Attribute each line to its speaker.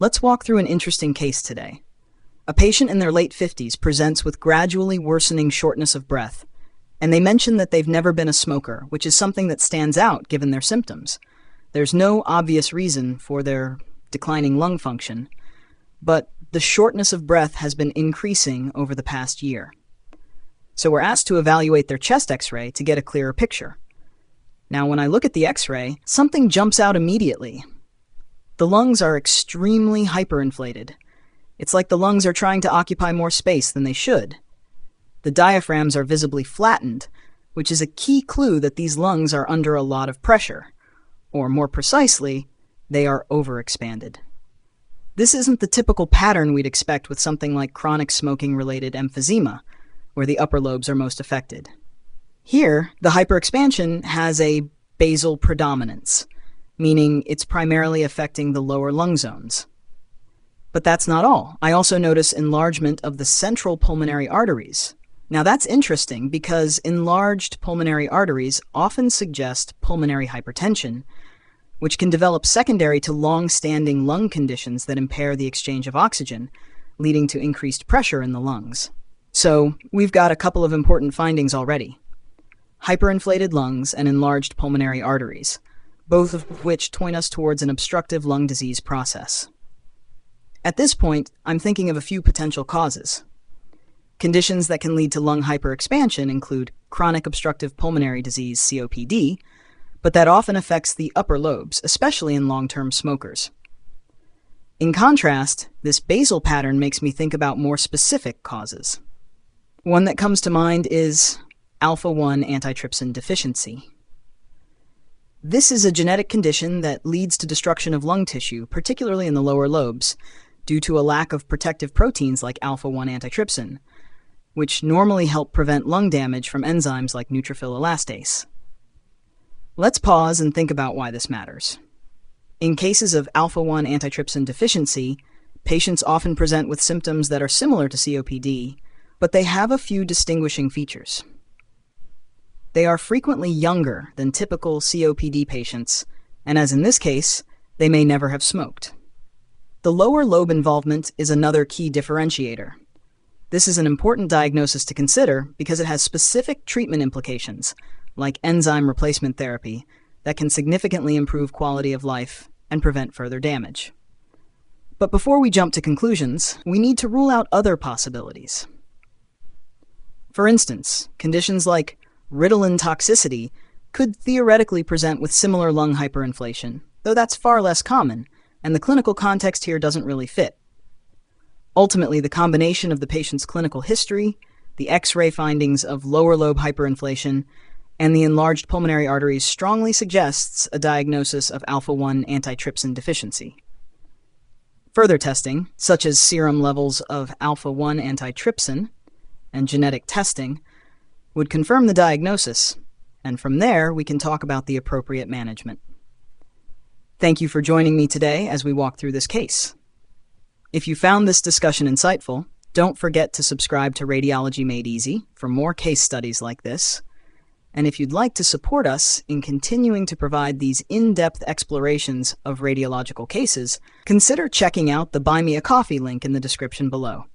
Speaker 1: Let's walk through an interesting case today. A patient in their late 50s presents with gradually worsening shortness of breath, and they mention that they've never been a smoker, which is something that stands out given their symptoms. There's no obvious reason for their declining lung function, but the shortness of breath has been increasing over the past year. So we're asked to evaluate their chest X-ray to get a clearer picture. Now, when I look at the X-ray, something jumps out immediately. The lungs are extremely hyperinflated. It's like the lungs are trying to occupy more space than they should. The diaphragms are visibly flattened, which is a key clue that these lungs are under a lot of pressure, or more precisely, they are overexpanded. This isn't the typical pattern we'd expect with something like chronic smoking-related emphysema, where the upper lobes are most affected. Here, the hyperexpansion has a basal predominance, meaning it's primarily affecting the lower lung zones. But that's not all. I also notice enlargement of the central pulmonary arteries. Now that's interesting because enlarged pulmonary arteries often suggest pulmonary hypertension, which can develop secondary to long-standing lung conditions that impair the exchange of oxygen, leading to increased pressure in the lungs. So we've got a couple of important findings already. Hyperinflated lungs and enlarged pulmonary arteries, both of which point us towards an obstructive lung disease process. At this point, I'm thinking of a few potential causes. Conditions that can lead to lung hyperexpansion include chronic obstructive pulmonary disease, COPD, but that often affects the upper lobes, especially in long-term smokers. In contrast, this basal pattern makes me think about more specific causes. One that comes to mind is alpha-1-antitrypsin deficiency. This is a genetic condition that leads to destruction of lung tissue, particularly in the lower lobes, due to a lack of protective proteins like alpha-1-antitrypsin, which normally help prevent lung damage from enzymes like neutrophil elastase. Let's pause and think about why this matters. In cases of alpha-1-antitrypsin deficiency, patients often present with symptoms that are similar to COPD, but they have a few distinguishing features. They are frequently younger than typical COPD patients, and as in this case, they may never have smoked. The lower lobe involvement is another key differentiator. This is an important diagnosis to consider because it has specific treatment implications, like enzyme replacement therapy, that can significantly improve quality of life and prevent further damage. But before we jump to conclusions, we need to rule out other possibilities. For instance, conditions like Ritalin toxicity could theoretically present with similar lung hyperinflation, though that's far less common, and the clinical context here doesn't really fit. Ultimately, the combination of the patient's clinical history, the X-ray findings of lower lobe hyperinflation, and the enlarged pulmonary arteries strongly suggests a diagnosis of alpha-1-antitrypsin deficiency. Further testing, such as serum levels of alpha-1-antitrypsin and genetic testing, would confirm the diagnosis, and from there we can talk about the appropriate management. Thank you for joining me today as we walk through this case. If you found this discussion insightful, don't forget to subscribe to Radiology Made Easy for more case studies like this. And if you'd like to support us in continuing to provide these in-depth explorations of radiological cases, consider checking out the Buy Me a Coffee link in the description below.